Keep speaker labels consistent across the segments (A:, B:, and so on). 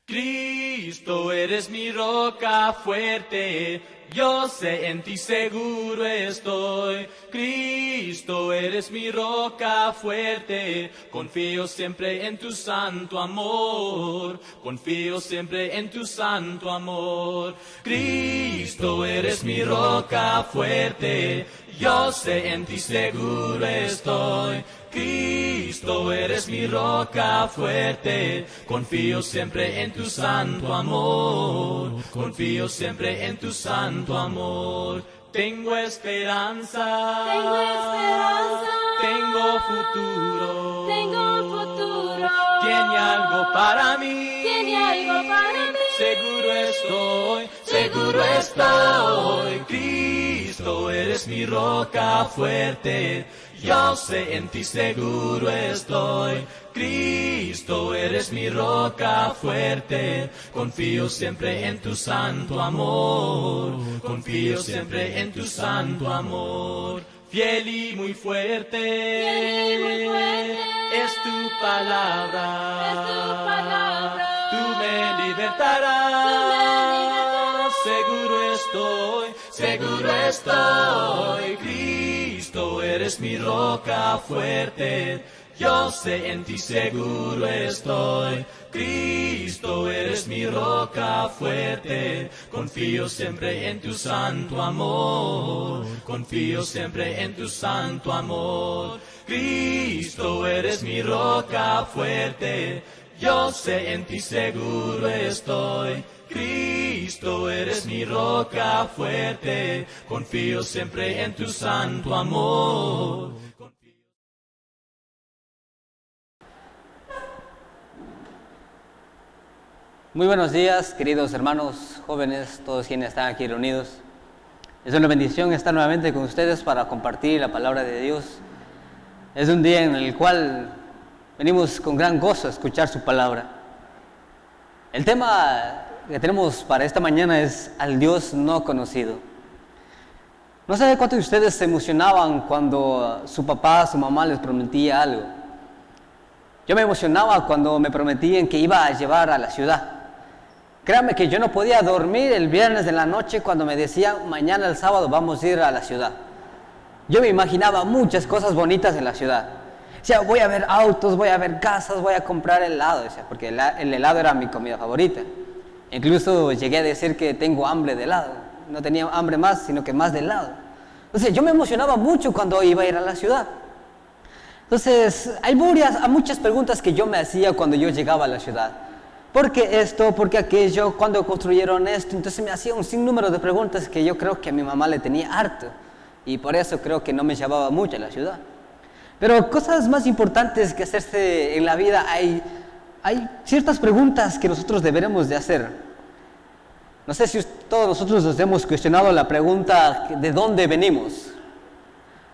A: Cristo, eres mi roca fuerte, yo sé en ti seguro estoy. Cristo, eres mi roca fuerte, confío siempre en tu santo amor, confío siempre en tu santo amor. Cristo, eres mi roca fuerte, yo sé en ti seguro estoy. Cristo, eres mi roca fuerte, confío siempre en tu santo amor, confío siempre en tu santo amor. Tengo esperanza, tengo futuro, tiene algo para mí, seguro estoy. Cristo, eres mi roca fuerte, yo sé en ti seguro estoy. Cristo, eres mi roca fuerte, confío siempre en tu santo amor, confío siempre en tu santo amor. Fiel y muy fuerte, es tu palabra, tú me libertarás, seguro estoy. Cristo, eres mi roca fuerte, yo sé en ti seguro estoy. Cristo, eres mi roca fuerte, confío siempre en tu santo amor, confío siempre en tu santo amor. Cristo, eres mi roca fuerte, yo sé en ti seguro estoy. Cristo, eres mi roca fuerte, confío siempre en tu santo amor.
B: Muy buenos días, queridos hermanos, jóvenes, todos quienes están aquí reunidos. Es una bendición estar nuevamente con ustedes para compartir la palabra de Dios. Es un día en el cual venimos con gran gozo a escuchar su palabra. El tema que tenemos para esta mañana es al Dios no conocido. No sé cuántos de ustedes se emocionaban cuando su papá, su mamá les prometía algo. Yo me emocionaba cuando me prometían que iba a llevar a la ciudad. Créanme que yo no podía dormir el viernes de la noche cuando me decían mañana el sábado vamos a ir a la ciudad. Yo me imaginaba muchas cosas bonitas en la ciudad. O sea, voy a ver autos, voy a ver casas, voy a comprar helado, o sea, porque el helado era mi comida favorita. Incluso llegué a decir que tengo hambre de helado. No tenía hambre más, sino que más de helado. Entonces yo me emocionaba mucho cuando iba a ir a la ciudad. Entonces hay muchas preguntas que yo me hacía cuando yo llegaba a la ciudad. ¿Por qué esto? ¿Por qué aquello? ¿Cuándo construyeron esto? Entonces me hacía un sinnúmero de preguntas que yo creo que a mi mamá le tenía harto. Y por eso creo que no me llevaba mucho a la ciudad. Pero cosas más importantes que hacerse en la vida, hay ciertas preguntas que nosotros deberemos de hacer. No sé si todos nosotros nos hemos cuestionado la pregunta ¿de dónde venimos?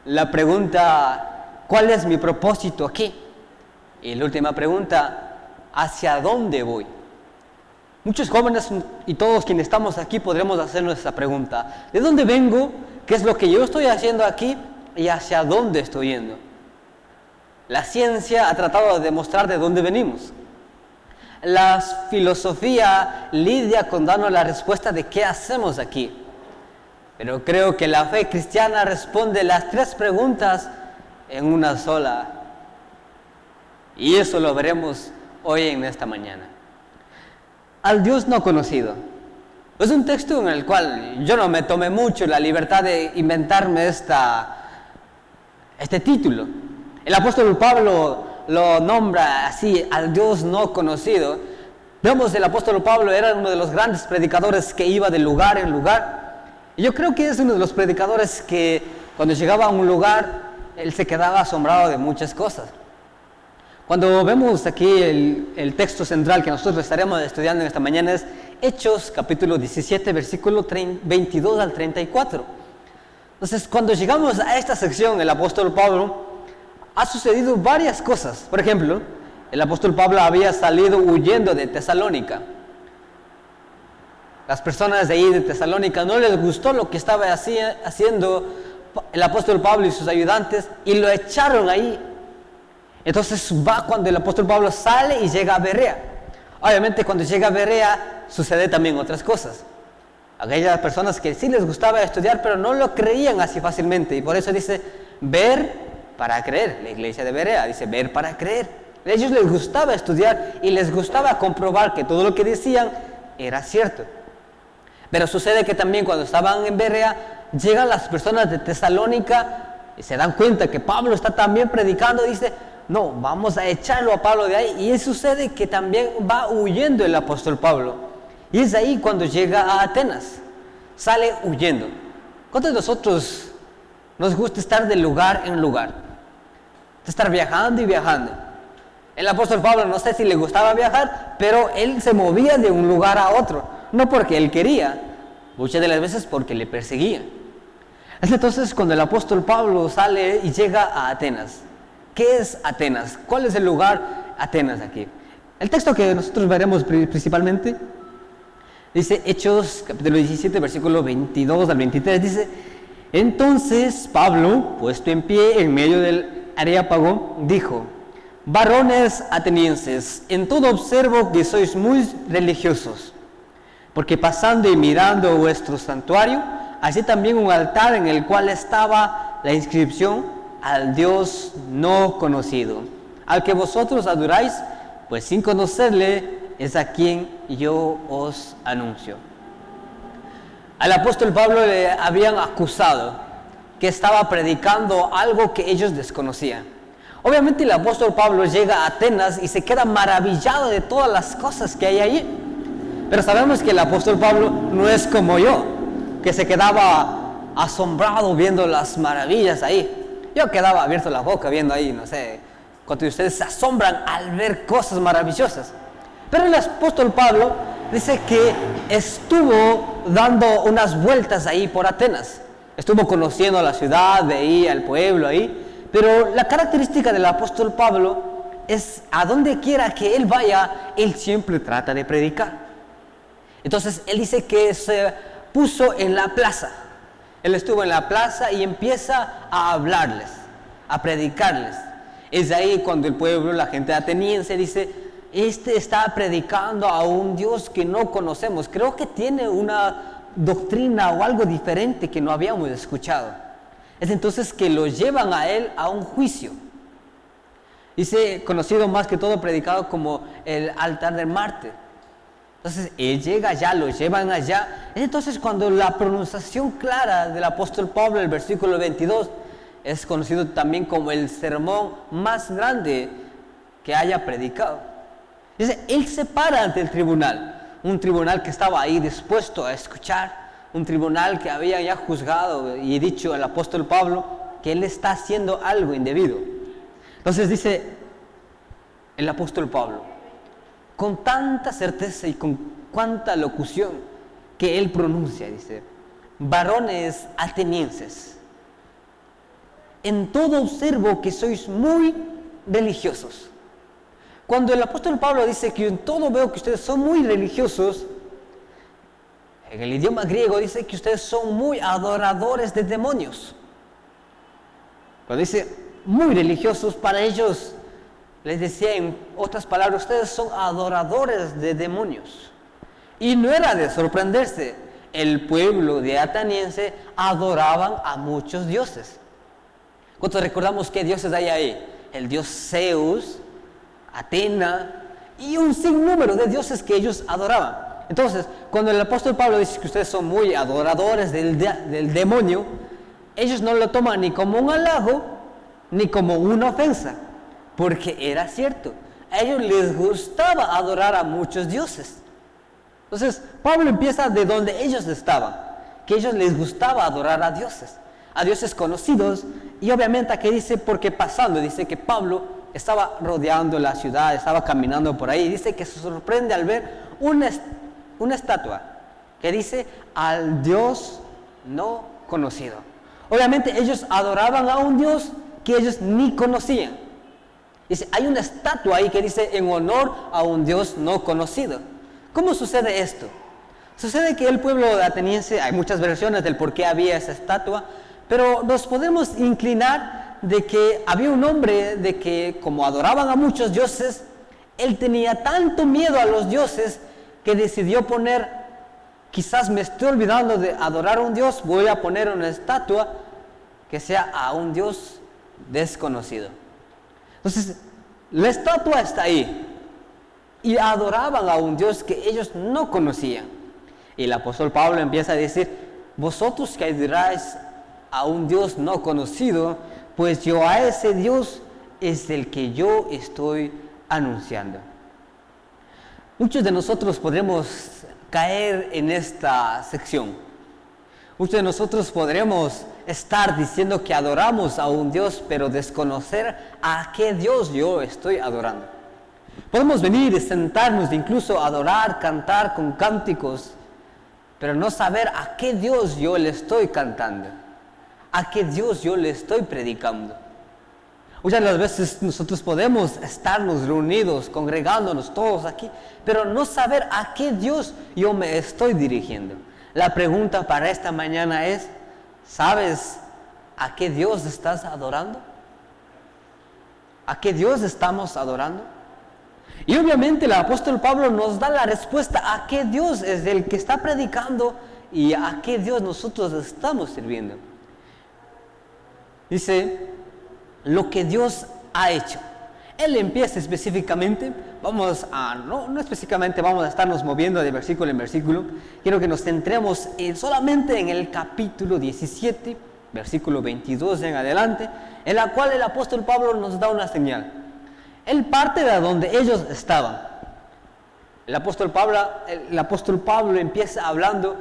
B: La pregunta ¿cuál es mi propósito aquí? Y la última pregunta ¿hacia dónde voy? Muchos jóvenes y todos quienes estamos aquí podremos hacernos esa pregunta. ¿De dónde vengo? ¿Qué es lo que yo estoy haciendo aquí? ¿Y hacia dónde estoy yendo? La ciencia ha tratado de demostrar de dónde venimos. La filosofía lidia con darnos la respuesta de qué hacemos aquí. Pero creo que la fe cristiana responde las tres preguntas en una sola. Y eso lo veremos hoy en esta mañana. Al Dios no conocido. Es un texto en el cual yo no me tomé mucho la libertad de inventarme este título. El apóstol Pablo lo nombra así, al Dios no conocido. Vemos, el apóstol Pablo era uno de los grandes predicadores que iba de lugar en lugar. Y yo creo que es uno de los predicadores que cuando llegaba a un lugar, él se quedaba asombrado de muchas cosas. Cuando vemos aquí el texto central que nosotros estaremos estudiando en esta mañana es Hechos capítulo 17, versículo 22 al 34. Entonces, cuando llegamos a esta sección, el apóstol Pablo ha sucedido varias cosas. Por ejemplo, el apóstol Pablo había salido huyendo de Tesalónica. Las personas de ahí de Tesalónica no les gustó lo que estaba haciendo el apóstol Pablo y sus ayudantes y lo echaron ahí. Entonces va cuando el apóstol Pablo sale y llega a Berea. Obviamente cuando llega a Berea sucede también otras cosas. Aquellas personas que sí les gustaba estudiar, pero no lo creían así fácilmente. Y por eso dice, ver para creer. La iglesia de Berea dice, ver para creer. A ellos les gustaba estudiar y les gustaba comprobar que todo lo que decían era cierto. Pero sucede que también cuando estaban en Berea, llegan las personas de Tesalónica y se dan cuenta que Pablo está también predicando. Dice, no, vamos a echarlo a Pablo de ahí. Y sucede que también va huyendo el apóstol Pablo. Y es ahí cuando llega a Atenas, sale huyendo. ¿Cuántos de nosotros nos gusta estar de lugar en lugar? De estar viajando y viajando. El apóstol Pablo, no sé si le gustaba viajar, pero él se movía de un lugar a otro. No porque él quería, muchas de las veces porque le perseguían. Es entonces cuando el apóstol Pablo sale y llega a Atenas. ¿Qué es Atenas? ¿Cuál es el lugar Atenas aquí? El texto que nosotros veremos principalmente dice Hechos capítulo 17, versículo 22 al 23, dice, entonces Pablo, puesto en pie en medio del Areópago, dijo, varones atenienses, en todo observo que sois muy religiosos, porque pasando y mirando vuestro santuario, hallé también un altar en el cual estaba la inscripción al Dios no conocido, al que vosotros adoráis, pues sin conocerle, es a quien yo os anuncio. Al apóstol Pablo le habían acusado que estaba predicando algo que ellos desconocían. Obviamente el apóstol Pablo llega a Atenas y se queda maravillado de todas las cosas que hay allí. Pero sabemos que el apóstol Pablo no es como yo, que se quedaba asombrado viendo las maravillas ahí. Yo quedaba abierto la boca viendo ahí, no sé, cuántos de ustedes se asombran al ver cosas maravillosas. Pero el apóstol Pablo dice que estuvo dando unas vueltas ahí por Atenas. Estuvo conociendo la ciudad, de ahí, al pueblo ahí. Pero la característica del apóstol Pablo es a donde quiera que él vaya, él siempre trata de predicar. Entonces él dice que se puso en la plaza. Él estuvo en la plaza y empieza a hablarles, a predicarles. Es ahí cuando el pueblo, la gente ateniense dice, este está predicando a un Dios que no conocemos. Creo que tiene una doctrina o algo diferente que no habíamos escuchado. Es entonces que lo llevan a él a un juicio. Dice, conocido más que todo, predicado como el altar de Marte. Entonces él llega allá, lo llevan allá. Es entonces cuando la pronunciación clara del apóstol Pablo, el versículo 22, es conocido también como el sermón más grande que haya predicado. Dice, él se para ante el tribunal, un tribunal que estaba ahí dispuesto a escuchar, un tribunal que había ya juzgado y dicho al apóstol Pablo que él está haciendo algo indebido. Entonces dice el apóstol Pablo, con tanta certeza y con cuánta locución que él pronuncia, dice, varones atenienses, en todo observo que sois muy religiosos. Cuando el apóstol Pablo dice que en todo veo que ustedes son muy religiosos, en el idioma griego dice que ustedes son muy adoradores de demonios. Cuando dice muy religiosos, para ellos les decía en otras palabras, ustedes son adoradores de demonios. Y no era de sorprenderse, el pueblo de ateniense adoraban a muchos dioses. ¿Cuántos recordamos qué dioses hay ahí? El dios Zeus, Atena y un sinnúmero de dioses que ellos adoraban. Entonces, cuando el apóstol Pablo dice que ustedes son muy adoradores del demonio, ellos no lo toman ni como un halago ni como una ofensa, porque era cierto. A ellos les gustaba adorar a muchos dioses. Entonces, Pablo empieza de donde ellos estaban, que a ellos les gustaba adorar a dioses conocidos, y obviamente aquí dice, porque pasando, dice que Pablo estaba rodeando la ciudad, estaba caminando por ahí, y dice que se sorprende al ver una estatua que dice al Dios no conocido. Obviamente ellos adoraban a un Dios que ellos ni conocían. Dice, hay una estatua ahí que dice en honor a un Dios no conocido. ¿Cómo sucede esto? Sucede que el pueblo ateniense, hay muchas versiones del por qué había esa estatua, pero nos podemos inclinar de que había un hombre de que como adoraban a muchos dioses, Él tenía tanto miedo a los dioses que decidió poner, quizás me estoy olvidando de adorar a un dios, voy a poner una estatua que sea a un dios desconocido. Entonces, la estatua está ahí y adoraban a un dios que ellos no conocían. Y el apóstol Pablo empieza a decir, vosotros que adoráis a un dios no conocido, pues yo a ese dios es el que yo estoy anunciando. Muchos de nosotros podremos caer en esta sección. Muchos de nosotros podremos estar diciendo que adoramos a un Dios, pero desconocer a qué Dios yo estoy adorando. Podemos venir y sentarnos, incluso adorar, cantar con cánticos, pero no saber a qué Dios yo le estoy cantando, a qué Dios yo le estoy predicando. Muchas de las veces nosotros podemos estarnos reunidos, congregándonos todos aquí, pero no saber a qué Dios yo me estoy dirigiendo. La pregunta para esta mañana es, ¿sabes a qué Dios estás adorando? ¿A qué Dios estamos adorando? Y obviamente el apóstol Pablo nos da la respuesta a qué Dios es el que está predicando y a qué Dios nosotros estamos sirviendo. Dice, lo que Dios ha hecho. Él empieza específicamente, no específicamente vamos a estarnos moviendo de versículo en versículo. Quiero que nos centremos solamente en el capítulo 17, versículo 22 en adelante, en la cual el apóstol Pablo nos da una señal. Él parte de donde ellos estaban. El apóstol Pablo empieza hablando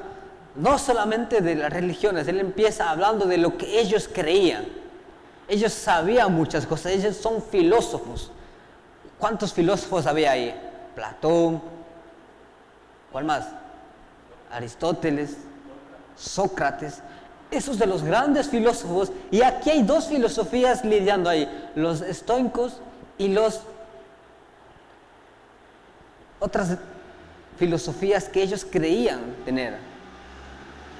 B: no solamente de las religiones, él empieza hablando de lo que ellos creían. Ellos sabían muchas cosas, ellos son filósofos. ¿Cuántos filósofos había ahí? Platón, ¿cuál más? Aristóteles, Sócrates, esos de los grandes filósofos. Y aquí hay dos filosofías lidiando ahí, los estoicos y otras filosofías que ellos creían tener.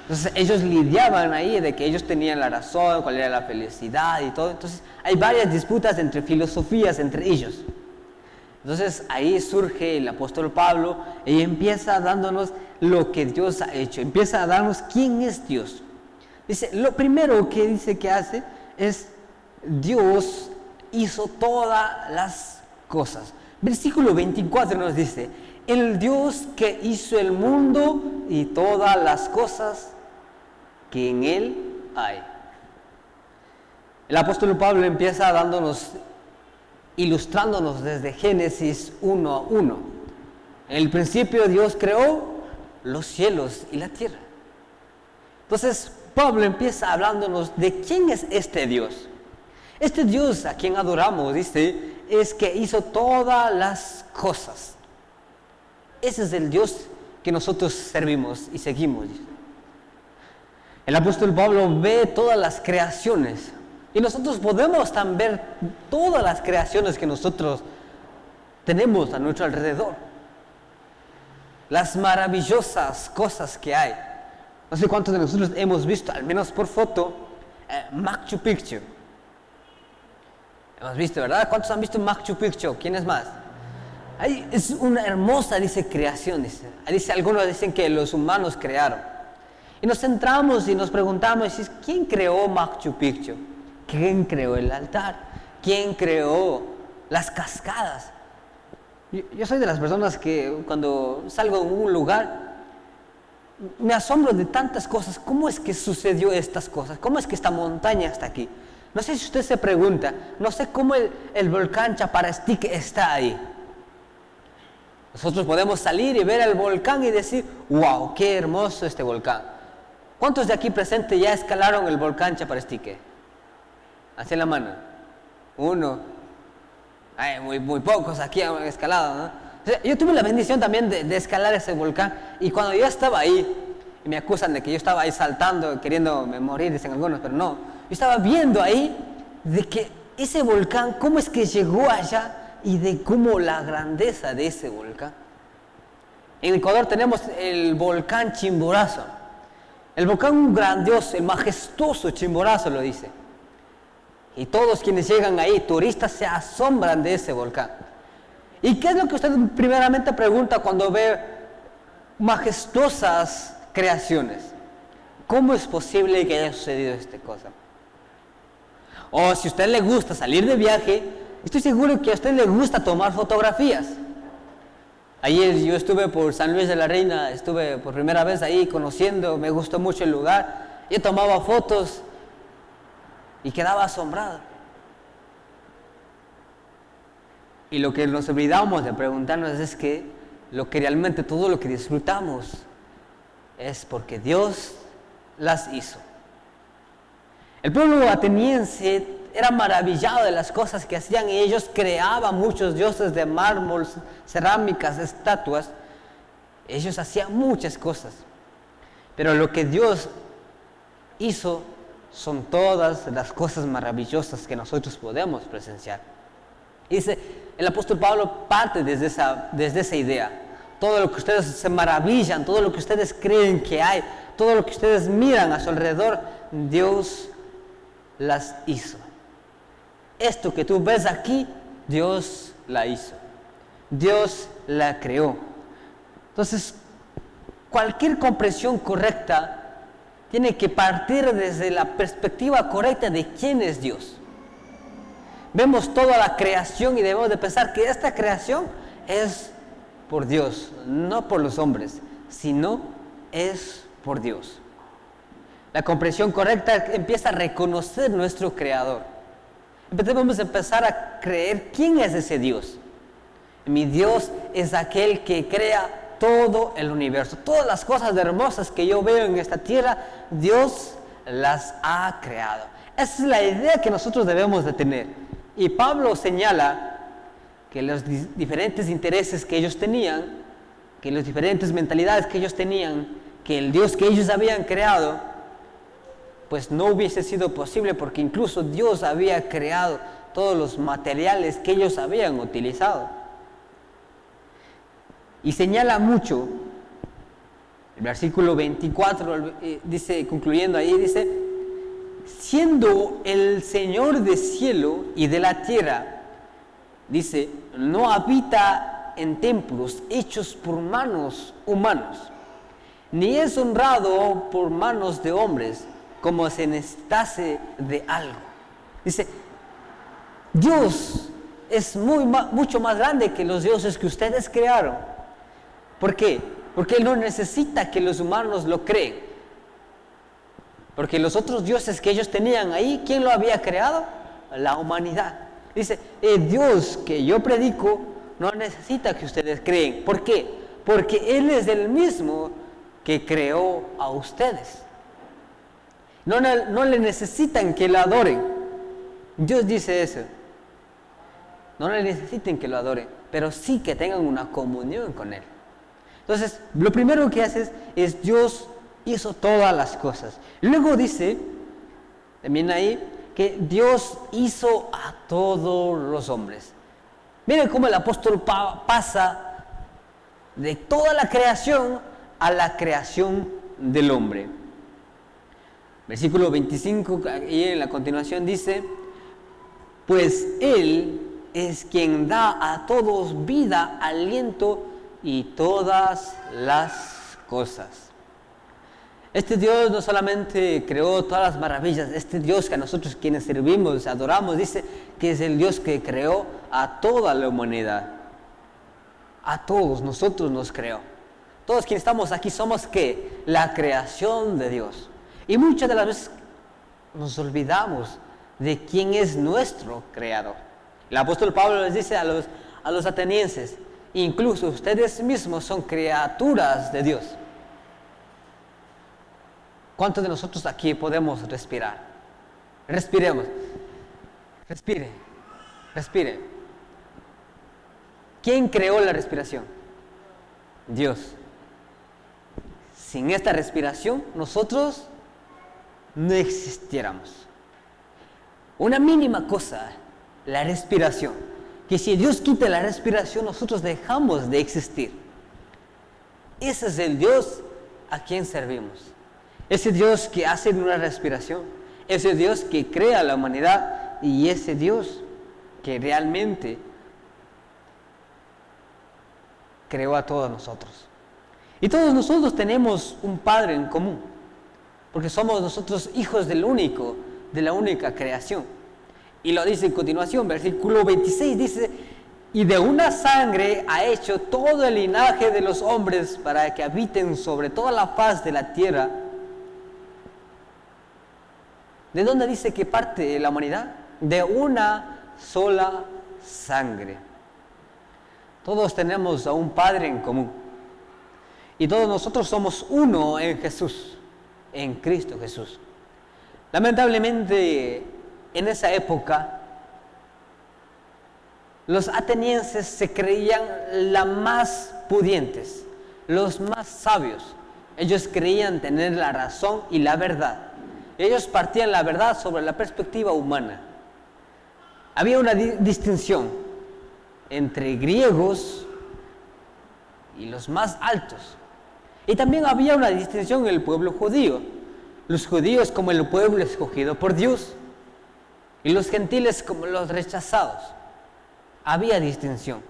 B: Entonces ellos lidiaban ahí de que ellos tenían la razón, cuál era la felicidad y todo. Entonces hay varias disputas entre filosofías entre ellos. Entonces ahí surge el apóstol Pablo y empieza dándonos lo que Dios ha hecho. Empieza a darnos quién es Dios. Dice, lo primero que dice que hace es Dios hizo todas las cosas. Versículo 24 nos dice, el Dios que hizo el mundo y todas las cosas que en él hay. El apóstol Pablo empieza ilustrándonos desde Génesis 1:1. En el principio Dios creó los cielos y la tierra. Entonces Pablo empieza hablándonos de quién es este Dios. Este Dios a quien adoramos, dice, es que hizo todas las cosas. Ese es el Dios que nosotros servimos y seguimos. El apóstol Pablo ve todas las creaciones y nosotros podemos también ver todas las creaciones que nosotros tenemos a nuestro alrededor. Las maravillosas cosas que hay. No sé cuántos de nosotros hemos visto, al menos por foto, Machu Picchu. Hemos visto, ¿verdad? ¿Cuántos han visto Machu Picchu? ¿Quiénes más? Ahí es una hermosa, dice, creación. Algunos dicen que los humanos crearon. Y nos centramos y nos preguntamos, ¿quién creó Machu Picchu? ¿Quién creó el altar? ¿Quién creó las cascadas? Yo soy de las personas que cuando salgo de un lugar me asombro de tantas cosas. ¿Cómo es que sucedió estas cosas? ¿Cómo es que esta montaña está aquí? No sé si usted se pregunta, no sé cómo el volcán Chaparastique está ahí. Nosotros podemos salir y ver el volcán y decir, wow, qué hermoso este volcán. ¿Cuántos de aquí presentes ya escalaron el volcán Chaparastique? Hacia la mano. Uno. Muy pocos aquí han escalado, ¿no? O sea, yo tuve la bendición también de escalar ese volcán. Y cuando yo estaba ahí, y me acusan de que yo estaba ahí saltando, queriendo morir, dicen algunos, pero no. Yo estaba viendo ahí de que ese volcán, cómo es que llegó allá y de cómo la grandeza de ese volcán. En Ecuador tenemos el volcán Chimborazo. El volcán grandioso, el majestuoso Chimborazo lo dice. Y todos quienes llegan ahí, turistas, se asombran de ese volcán. ¿Y qué es lo que usted primeramente pregunta cuando ve majestuosas creaciones? ¿Cómo es posible que haya sucedido esta cosa? O si a usted le gusta salir de viaje, estoy seguro que a usted le gusta tomar fotografías. Ayer yo estuve por San Luis de la Reina, estuve por primera vez ahí conociendo, me gustó mucho el lugar. Yo tomaba fotos y quedaba asombrado. Y lo que nos olvidamos de preguntarnos es que lo que realmente todo lo que disfrutamos es porque Dios las hizo. El pueblo ateniense era maravillado de las cosas que hacían y ellos creaban muchos dioses de mármol, cerámicas, estatuas. Ellos hacían muchas cosas. Pero lo que Dios hizo son todas las cosas maravillosas que nosotros podemos presenciar. Dice, el apóstol Pablo parte desde esa idea. Todo lo que ustedes se maravillan, todo lo que ustedes creen que hay, todo lo que ustedes miran a su alrededor, Dios las hizo. Esto que tú ves aquí, Dios la hizo. Dios la creó. Entonces, cualquier comprensión correcta tiene que partir desde la perspectiva correcta de quién es Dios. Vemos toda la creación y debemos de pensar que esta creación es por Dios, no por los hombres, sino es por Dios. La comprensión correcta empieza a reconocer nuestro Creador. Debemos empezar a creer quién es ese Dios. Mi Dios es aquel que crea todo el universo. Todas las cosas hermosas que yo veo en esta tierra, Dios las ha creado. Esa es la idea que nosotros debemos de tener. Y Pablo señala que los diferentes intereses que ellos tenían, que las diferentes mentalidades que ellos tenían, que el Dios que ellos habían creado, pues no hubiese sido posible porque incluso Dios había creado todos los materiales que ellos habían utilizado. Y señala mucho, el versículo 24 dice, concluyendo ahí, dice, siendo el Señor del cielo y de la tierra, dice, no habita en templos hechos por manos humanos, ni es honrado por manos de hombres, como se necesitase de algo. Dice, Dios es mucho más grande que los dioses que ustedes crearon. ¿Por qué? Porque Él no necesita que los humanos lo creen. Porque los otros dioses que ellos tenían ahí, ¿quién lo había creado? La humanidad. Dice, el Dios que yo predico no necesita que ustedes creen. ¿Por qué? Porque Él es el mismo que creó a ustedes. No le necesitan que lo adoren. Dios dice eso. No le necesiten que lo adoren, pero sí que tengan una comunión con Él. Entonces, lo primero que haces es Dios hizo todas las cosas. Luego dice, también ahí, que Dios hizo a todos los hombres. Miren cómo el apóstol pasa de toda la creación a la creación del hombre. Versículo 25, y en la continuación dice, pues Él es quien da a todos vida, aliento y todas las cosas. Este Dios no solamente creó todas las maravillas, este Dios que a nosotros quienes servimos, adoramos, dice que es el Dios que creó a toda la humanidad. A todos nosotros nos creó. Todos quienes estamos aquí somos ¿qué? La creación de Dios. Y muchas de las veces nos olvidamos de quién es nuestro creador. El apóstol Pablo les dice a los atenienses, incluso ustedes mismos son criaturas de Dios. ¿Cuántos de nosotros aquí podemos respirar? Respiremos. Respire. Respire. ¿Quién creó la respiración? Dios. Sin esta respiración, nosotros no existiéramos. Una mínima cosa, la respiración. Que si Dios quita la respiración, nosotros dejamos de existir. Ese es el Dios a quien servimos. Ese Dios que hace una respiración, ese Dios que crea la humanidad y ese Dios que realmente creó a todos nosotros. Y todos nosotros tenemos un Padre en común, porque somos nosotros hijos de la única creación. Y lo dice en continuación, versículo 26 dice: y de una sangre ha hecho todo el linaje de los hombres para que habiten sobre toda la faz de la tierra. ¿De dónde dice que parte la humanidad? De una sola sangre. Todos tenemos a un Padre en común. Y todos nosotros somos uno en Jesús, en Cristo Jesús. Lamentablemente, en esa época, los atenienses se creían los más pudientes, los más sabios. Ellos creían tener la razón y la verdad. Ellos partían la verdad sobre la perspectiva humana. Había una distinción entre griegos y los más altos. Y también había una distinción en el pueblo judío. Los judíos como el pueblo escogido por Dios y los gentiles como los rechazados. Había distinción.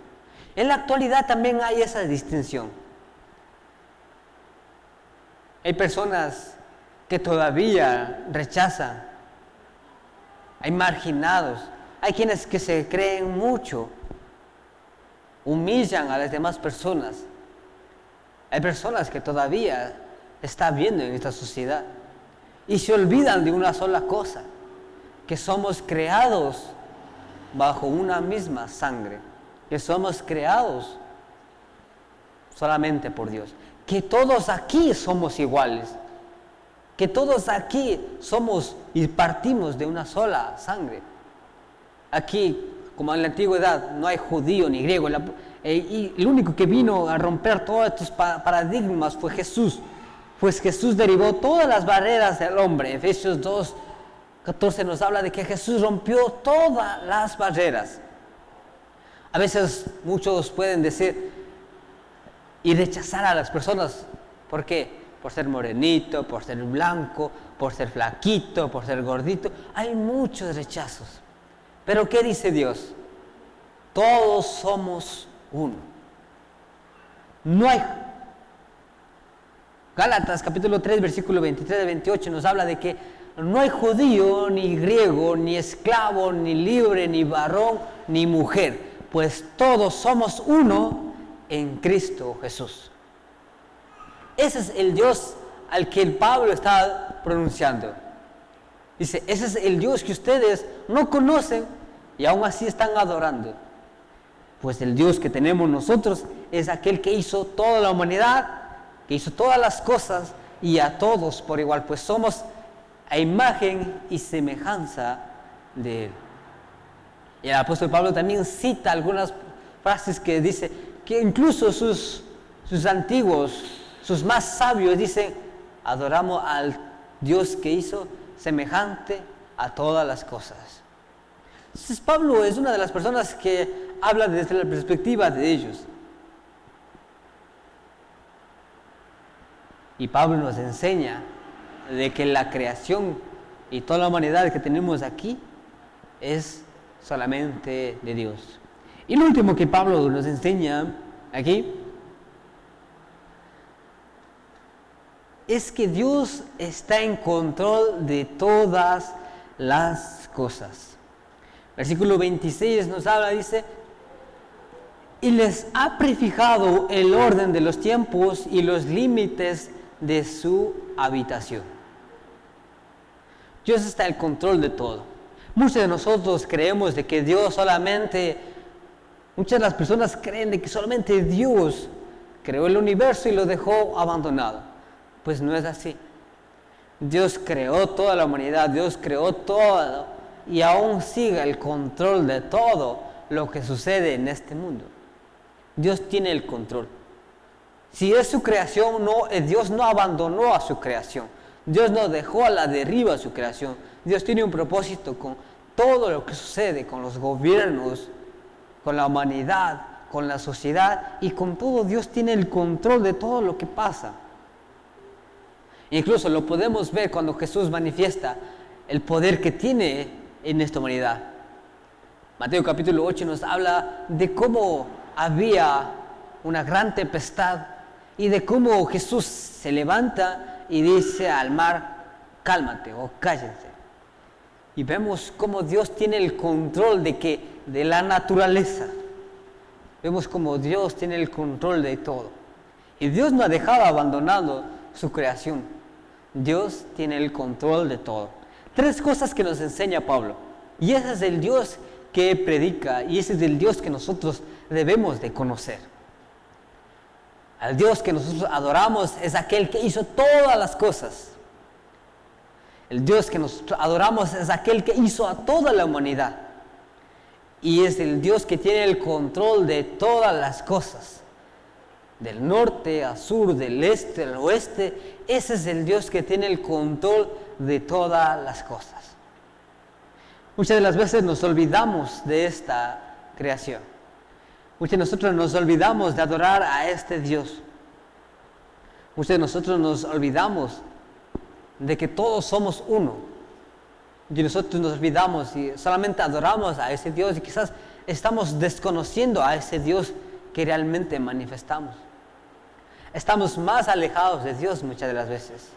B: En la actualidad también hay esa distinción. Hay personas que todavía rechazan. Hay marginados. Hay quienes que se creen mucho. Humillan a las demás personas. Hay personas que todavía están viendo en esta sociedad y se olvidan de una sola cosa, que somos creados bajo una misma sangre, que somos creados solamente por Dios, que todos aquí somos iguales, que todos aquí somos y partimos de una sola sangre. Aquí, como en la antigüedad, no hay judío ni griego, y el único que vino a romper todos estos paradigmas fue Jesús, pues Jesús derribó todas las barreras del hombre. Efesios 2:14 nos habla de que Jesús rompió todas las barreras. A veces muchos pueden decir y rechazar a las personas. ¿Por qué? Por ser morenito, por ser blanco, por ser flaquito, por ser gordito. Hay muchos rechazos. Pero ¿qué dice Dios? Todos somos uno. No hay. Gálatas capítulo 3 versículo 23 y 28 nos habla de que no hay judío, ni griego, ni esclavo, ni libre, ni varón, ni mujer, pues todos somos uno en Cristo Jesús. Ese es el Dios al que el Pablo está pronunciando. Dice, ese es el Dios que ustedes no conocen y aún así están adorando. Pues el Dios que tenemos nosotros es aquel que hizo toda la humanidad, que hizo todas las cosas y a todos por igual, pues somos a imagen y semejanza de Él. Y el apóstol Pablo también cita algunas frases que dice que incluso sus antiguos, sus más sabios dicen, adoramos al Dios que hizo semejante a todas las cosas. Entonces Pablo es una de las personas que habla desde la perspectiva de ellos. Y Pablo nos enseña de que la creación y toda la humanidad que tenemos aquí es solamente de Dios. Y lo último que Pablo nos enseña aquí es que Dios está en control de todas las cosas. Versículo 26 nos habla, dice, y les ha prefijado el orden de los tiempos y los límites de su habitación. Dios está en el control de todo. Muchos de nosotros creemos de que Dios solamente, muchas de las personas creen de que solamente Dios creó el universo y lo dejó abandonado. Pues no es así. Dios creó toda la humanidad, Dios creó todo y aún sigue el control de todo lo que sucede en este mundo. Dios tiene el control. Si es su creación, Dios no abandonó a su creación. Dios no dejó a la deriva su creación. Dios tiene un propósito con todo lo que sucede, con los gobiernos, con la humanidad, con la sociedad y con todo. Dios tiene el control de todo lo que pasa. Incluso lo podemos ver cuando Jesús manifiesta el poder que tiene en esta humanidad. Mateo capítulo 8 nos habla de cómo había una gran tempestad y de cómo Jesús se levanta y dice al mar, cálmate o cállense. Y vemos cómo Dios tiene el control de la naturaleza. Vemos cómo Dios tiene el control de todo. Y Dios no ha dejado abandonado su creación. Dios tiene el control de todo. 3 cosas que nos enseña Pablo. Y ese es el Dios que predica y ese es el Dios que nosotros debemos de conocer. El Dios que nosotros adoramos es aquel que hizo todas las cosas. El Dios que nosotros adoramos es aquel que hizo a toda la humanidad. Y es el Dios que tiene el control de todas las cosas. Del norte al sur, del este al oeste. Ese es el Dios que tiene el control de todas las cosas. Muchas de las veces nos olvidamos de esta creación. Muchos de nosotros nos olvidamos de adorar a este Dios. Muchos de nosotros nos olvidamos de que todos somos uno. Y nosotros nos olvidamos y solamente adoramos a ese Dios y quizás estamos desconociendo a ese Dios que realmente manifestamos. Estamos más alejados de Dios muchas de las veces.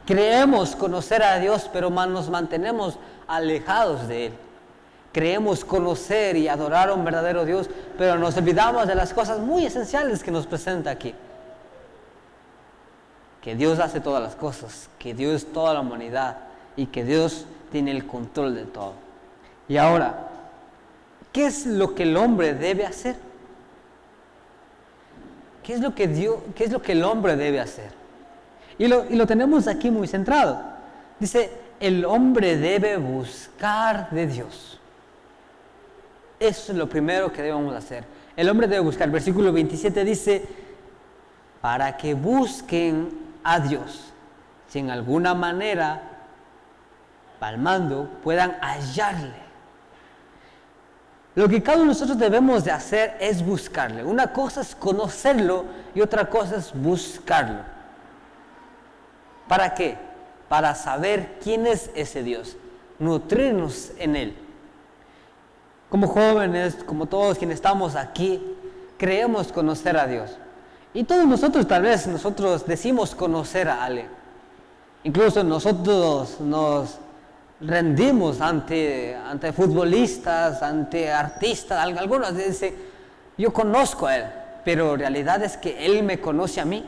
B: Creemos conocer a Dios, pero nos mantenemos alejados de Él. Creemos conocer y adorar a un verdadero Dios, pero nos olvidamos de las cosas muy esenciales que nos presenta aquí. Que Dios hace todas las cosas, que Dios es toda la humanidad y que Dios tiene el control de todo. Y ahora, ¿qué es lo que el hombre debe hacer? ¿Qué es lo que el hombre debe hacer? Y lo tenemos aquí muy centrado. Dice, el hombre debe buscar de Dios. Eso es lo primero que debemos hacer. El hombre debe buscar. Versículo 27 dice, para que busquen a Dios, si en alguna manera, palmando, puedan hallarle. Lo que cada uno de nosotros debemos de hacer es buscarle. Una cosa es conocerlo y otra cosa es buscarlo. ¿Para qué? Para saber quién es ese Dios, nutrirnos en Él. Como jóvenes, como todos quienes estamos aquí, creemos conocer a Dios. Y todos nosotros, tal vez, nosotros decimos conocer a alguien. Incluso nosotros nos rendimos ante futbolistas, ante artistas. Algunos dicen, yo conozco a Él, pero realidad es que Él me conoce a mí.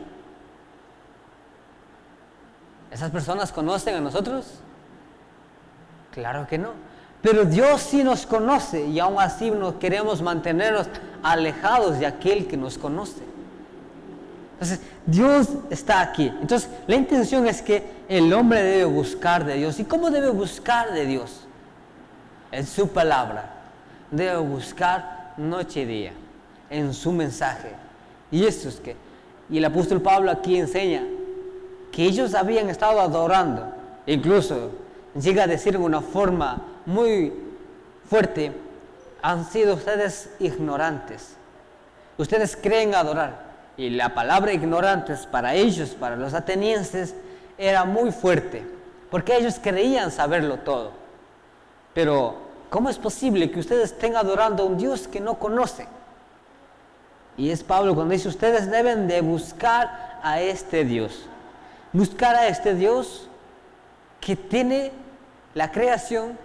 B: ¿Esas personas conocen a nosotros? Claro que no. Pero Dios sí nos conoce y aún así nos queremos mantenernos alejados de aquel que nos conoce. Entonces, Dios está aquí. Entonces, la intención es que el hombre debe buscar de Dios. ¿Y cómo debe buscar de Dios? En su palabra. Debe buscar noche y día, en su mensaje. Y esto es que, y el apóstol Pablo aquí enseña que ellos habían estado adorando, incluso llega a decir en una forma muy fuerte, han sido ustedes ignorantes. Ustedes creen adorar. Y la palabra ignorantes para ellos, para los atenienses, era muy fuerte, porque ellos creían saberlo todo. Pero, ¿cómo es posible que ustedes estén adorando a un Dios que no conocen? Y es Pablo cuando dice, ustedes deben de buscar a este Dios. Buscar a este Dios que tiene la creación,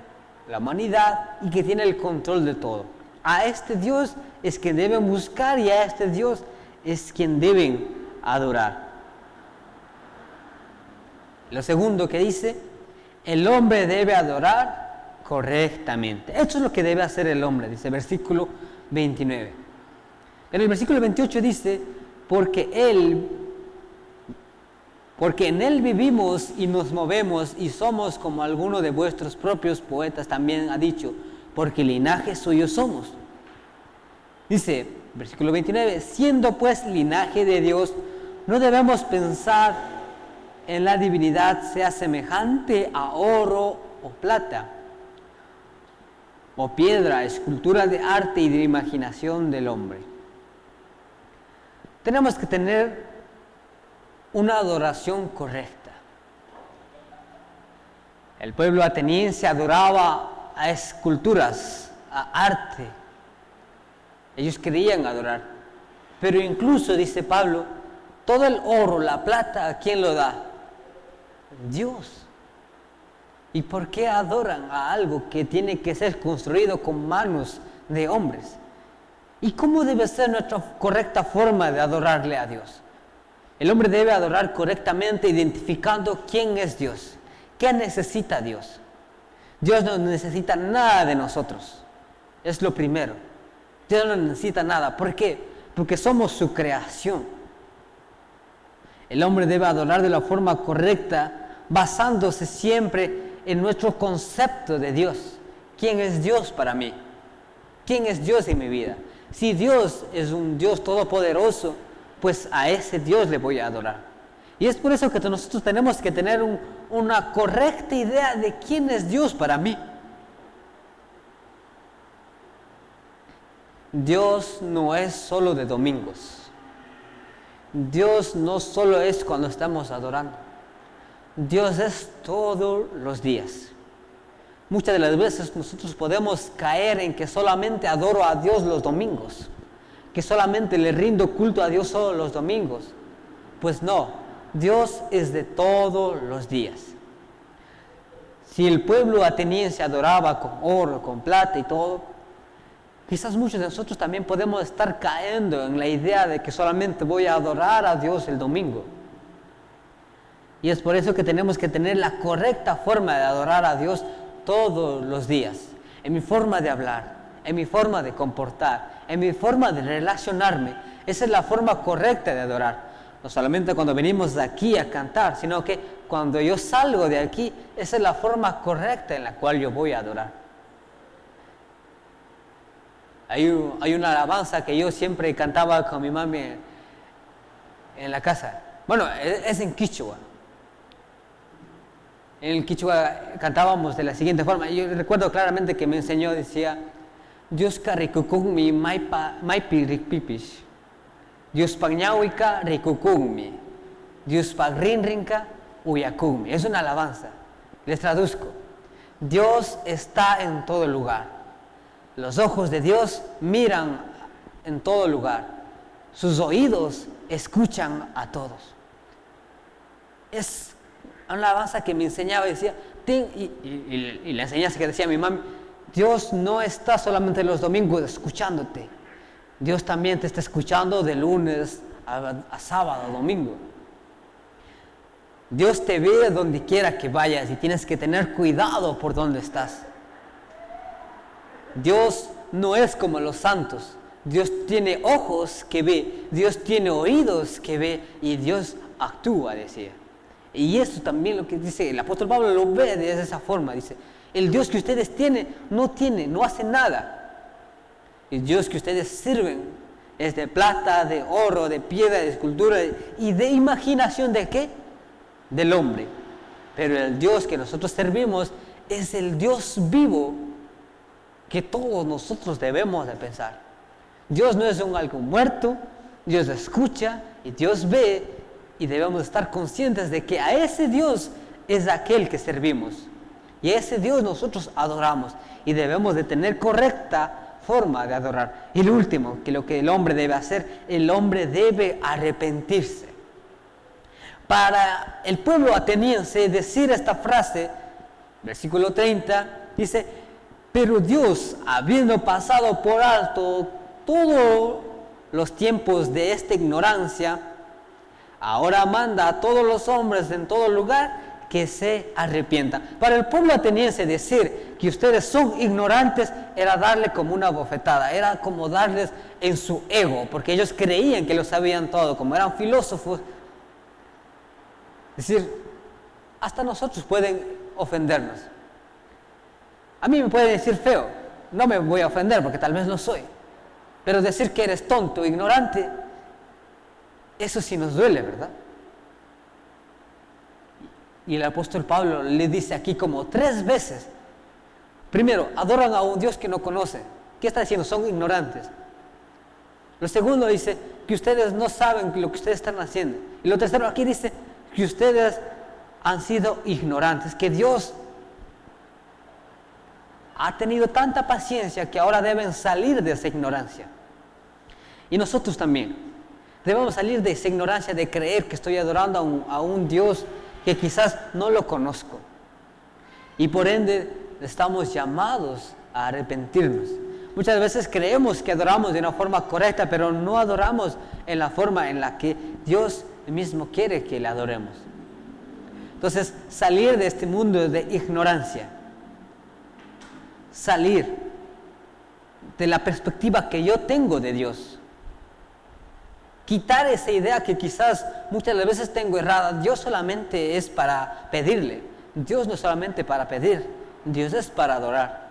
B: la humanidad y que tiene el control de todo. A este Dios es que deben buscar y a este Dios es quien deben adorar. Lo segundo que dice, el hombre debe adorar correctamente. Esto es lo que debe hacer el hombre, dice versículo 29. En el versículo 28 dice, porque en Él vivimos y nos movemos y somos como alguno de vuestros propios poetas también ha dicho, porque linaje suyo somos. Dice, versículo 29, siendo pues linaje de Dios, no debemos pensar en la divinidad sea semejante a oro o plata, o piedra, escultura de arte y de imaginación del hombre. Tenemos que tener una adoración correcta. El pueblo ateniense adoraba a esculturas, a arte. Ellos querían adorar. Pero incluso, dice Pablo, todo el oro, la plata, ¿a quién lo da? Dios. ¿Y por qué adoran a algo que tiene que ser construido con manos de hombres? ¿Y cómo debe ser nuestra correcta forma de adorarle a Dios? El hombre debe adorar correctamente identificando quién es Dios, qué necesita Dios. Dios no necesita nada de nosotros, es lo primero. Dios no necesita nada. ¿Por qué? Porque somos su creación. El hombre debe adorar de la forma correcta, basándose siempre en nuestro concepto de Dios. ¿Quién es Dios para mí? ¿Quién es Dios en mi vida? Si Dios es un Dios todopoderoso, pues a ese Dios le voy a adorar. Y es por eso que nosotros tenemos que tener una correcta idea de quién es Dios para mí. Dios no es solo de domingos. Dios no solo es cuando estamos adorando. Dios es todos los días. Muchas de las veces nosotros podemos caer en que solamente adoro a Dios los domingos, que solamente le rindo culto a Dios solo los domingos. Pues no, Dios es de todos los días. Si el pueblo ateniense adoraba con oro, con plata y todo, quizás muchos de nosotros también podemos estar cayendo en la idea de que solamente voy a adorar a Dios el domingo. Y es por eso que tenemos que tener la correcta forma de adorar a Dios todos los días. En mi forma de hablar, en mi forma de comportar, en mi forma de relacionarme. Esa es la forma correcta de adorar. No solamente cuando venimos de aquí a cantar, sino que cuando yo salgo de aquí, esa es la forma correcta en la cual yo voy a adorar. Hay una alabanza que yo siempre cantaba con mi mami en la casa. Bueno, es en Quichua. En el Quichua cantábamos de la siguiente forma. Yo recuerdo claramente que me enseñó, decía: Dios karikukungmi maipi rikpipish. Dios pagñahuica rikukungmi. Dios pagrinrinka uyakungmi. Es una alabanza. Les traduzco. Dios está en todo lugar. Los ojos de Dios miran en todo lugar. Sus oídos escuchan a todos. Es una alabanza que me enseñaba y decía, y la enseñanza que decía mi mami: Dios no está solamente los domingos escuchándote. Dios también te está escuchando de lunes a sábado, domingo. Dios te ve donde quiera que vayas y tienes que tener cuidado por donde estás. Dios no es como los santos. Dios tiene ojos que ve, Dios tiene oídos que ve y Dios actúa, decía. Y eso también lo que dice el apóstol Pablo lo ve de esa forma. Dice, el Dios que ustedes no hace nada. El Dios que ustedes sirven es de plata, de oro, de piedra, de escultura y de imaginación ¿de qué? Del hombre. Pero el Dios que nosotros servimos es el Dios vivo que todos nosotros debemos de pensar. Dios no es algo muerto, Dios escucha y Dios ve. Y debemos estar conscientes de que a ese Dios es aquel que servimos. Y a ese Dios nosotros adoramos. Y debemos de tener correcta forma de adorar. Y lo último, que lo que el hombre debe hacer, el hombre debe arrepentirse. Para el pueblo ateniense decir esta frase, versículo 30, dice: pero Dios, habiendo pasado por alto todos los tiempos de esta ignorancia, ahora manda a todos los hombres en todo lugar que se arrepientan. Para el pueblo ateniense decir que ustedes son ignorantes era darle como una bofetada, era como darles en su ego, porque ellos creían que lo sabían todo, como eran filósofos. Es decir, hasta nosotros pueden ofendernos. A mí me pueden decir feo, no me voy a ofender porque tal vez lo soy, pero decir que eres tonto, ignorante, eso sí nos duele, ¿verdad? Y el apóstol Pablo le dice aquí como 3 veces. Primero, adoran a un Dios que no conocen. ¿Qué está diciendo? Son ignorantes. Lo segundo dice que ustedes no saben lo que ustedes están haciendo. Y lo tercero aquí dice que ustedes han sido ignorantes, que Dios ha tenido tanta paciencia que ahora deben salir de esa ignorancia. Y nosotros también. Debemos salir de esa ignorancia de creer que estoy adorando a un Dios que quizás no lo conozco. Y por ende estamos llamados a arrepentirnos. Muchas veces creemos que adoramos de una forma correcta, pero no adoramos en la forma en la que Dios mismo quiere que le adoremos. Entonces, salir de este mundo de ignorancia, salir de la perspectiva que yo tengo de Dios, quitar esa idea que quizás muchas veces tengo errada. Dios solamente es para pedirle. Dios no es solamente para pedir. Dios es para adorar.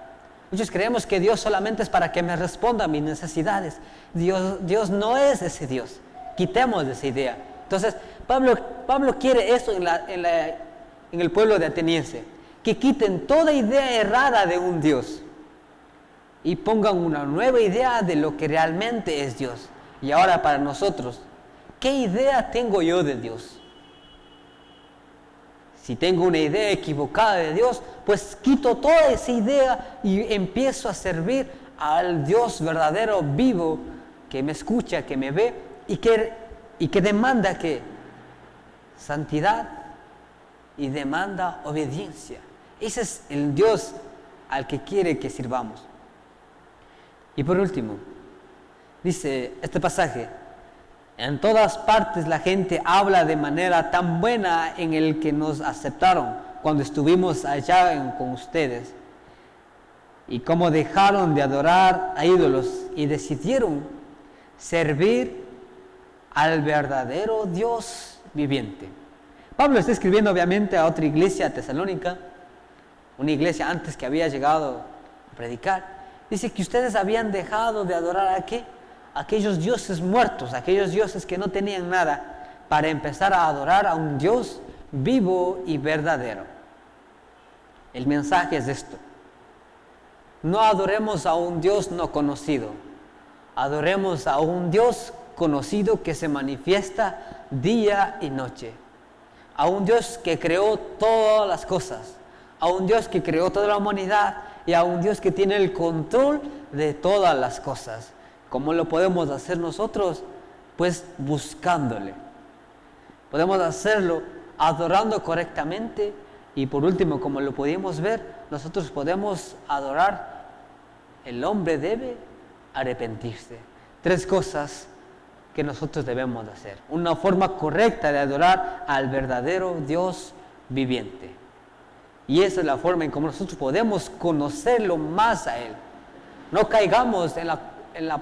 B: Muchos creemos que Dios solamente es para que me responda a mis necesidades. Dios no es ese Dios. Quitemos esa idea. Entonces, Pablo quiere eso en el pueblo de ateniense. Que quiten toda idea errada de un Dios y pongan una nueva idea de lo que realmente es Dios. Y ahora para nosotros, ¿qué idea tengo yo de Dios? Si tengo una idea equivocada de Dios, pues quito toda esa idea y empiezo a servir al Dios verdadero, vivo, que me escucha, que me ve y que demanda ¿qué? Santidad y demanda obediencia. Ese es el Dios al que quiere que sirvamos. Y por último, dice este pasaje: en todas partes la gente habla de manera tan buena en el que nos aceptaron cuando estuvimos allá con ustedes, y cómo dejaron de adorar a ídolos y decidieron servir al verdadero Dios viviente. Pablo está escribiendo obviamente a otra iglesia tesalónica, una iglesia antes que había llegado a predicar. Dice que ustedes habían dejado de adorar ¿a qué? Aquellos dioses muertos, aquellos dioses que no tenían nada, para empezar a adorar a un Dios vivo y verdadero. El mensaje es esto: no adoremos a un Dios no conocido, adoremos a un Dios conocido que se manifiesta día y noche, a un Dios que creó todas las cosas, a un Dios que creó toda la humanidad y a un Dios que tiene el control de todas las cosas. ¿Cómo lo podemos hacer nosotros? Pues buscándole. Podemos hacerlo adorando correctamente y por último, como lo pudimos ver, nosotros podemos adorar. El hombre debe arrepentirse. 3 cosas que nosotros debemos hacer. Una forma correcta de adorar al verdadero Dios viviente. Y esa es la forma en cómo nosotros podemos conocerlo más a Él. No caigamos en la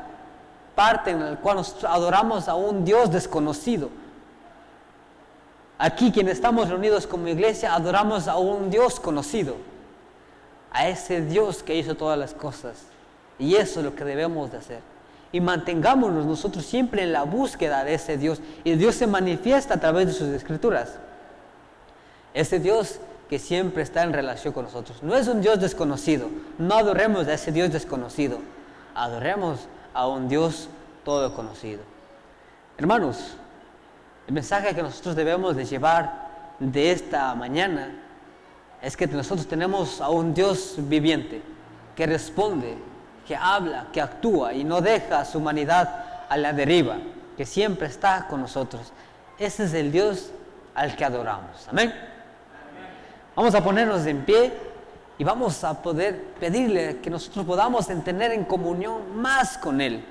B: parte en la cual nosotros adoramos a un Dios desconocido. Aquí, quienes estamos reunidos como iglesia, adoramos a un Dios conocido, a ese Dios que hizo todas las cosas. Y eso es lo que debemos de hacer. Y mantengámonos nosotros siempre en la búsqueda de ese Dios. Y Dios se manifiesta a través de sus escrituras. Ese Dios que siempre está en relación con nosotros. No es un Dios desconocido. No adoremos a ese Dios desconocido. Adoremos a un Dios todo conocido. Hermanos, el mensaje que nosotros debemos de llevar de esta mañana es que nosotros tenemos a un Dios viviente que responde, que habla, que actúa y no deja a su humanidad a la deriva, que siempre está con nosotros. Ese es el Dios al que adoramos. Amén. Vamos a ponernos en pie y vamos a poder pedirle que nosotros podamos tener en comunión más con Él.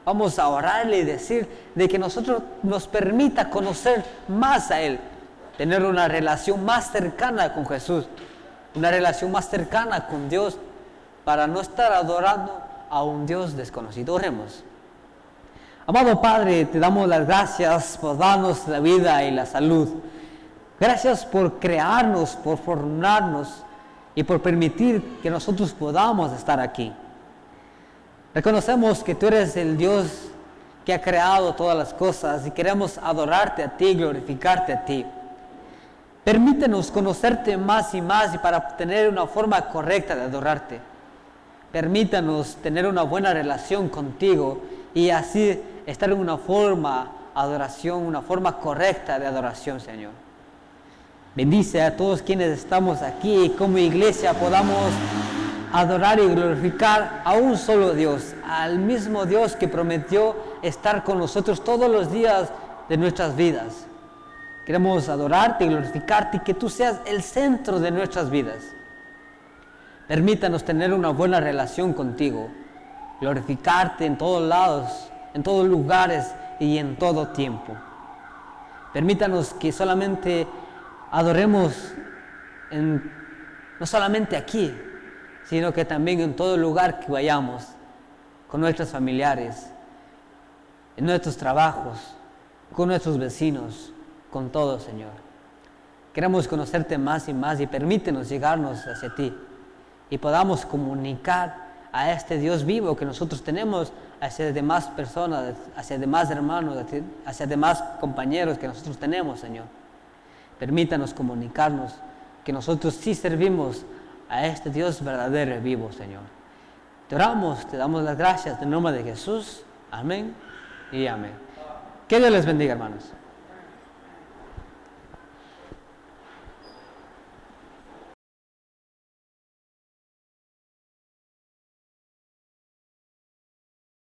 B: Vamos a orarle y decir de que nosotros nos permita conocer más a Él, tener una relación más cercana con Jesús, una relación más cercana con Dios, para no estar adorando a un Dios desconocido. Oremos. Amado Padre, te damos las gracias por darnos la vida y la salud. Gracias por crearnos, por formarnos y por permitir que nosotros podamos estar aquí. Reconocemos que tú eres el Dios que ha creado todas las cosas y queremos adorarte a ti, glorificarte a ti. Permítenos conocerte más y más y para tener una forma correcta de adorarte. Permítanos tener una buena relación contigo y así estar en una forma adoración, una forma correcta de adoración, Señor. Bendice a todos quienes estamos aquí y como iglesia podamos adorar y glorificar a un solo Dios, al mismo Dios que prometió estar con nosotros todos los días de nuestras vidas. Queremos adorarte y glorificarte y que tú seas el centro de nuestras vidas. Permítanos tener una buena relación contigo, glorificarte en todos lados, en todos lugares y en todo tiempo. Permítanos que solamente adoremos no solamente aquí, sino que también en todo lugar que vayamos, con nuestros familiares, en nuestros trabajos, con nuestros vecinos, con todo, Señor. Queremos conocerte más y permítenos llegarnos hacia ti y podamos comunicar a este Dios vivo que nosotros tenemos hacia demás personas, hacia demás hermanos, hacia demás compañeros que nosotros tenemos, Señor. Permítanos comunicarnos que nosotros sí servimos a este Dios verdadero y vivo, Señor. Te oramos, te damos las gracias en el nombre de Jesús. Amén y amén. Que Dios les bendiga, hermanos.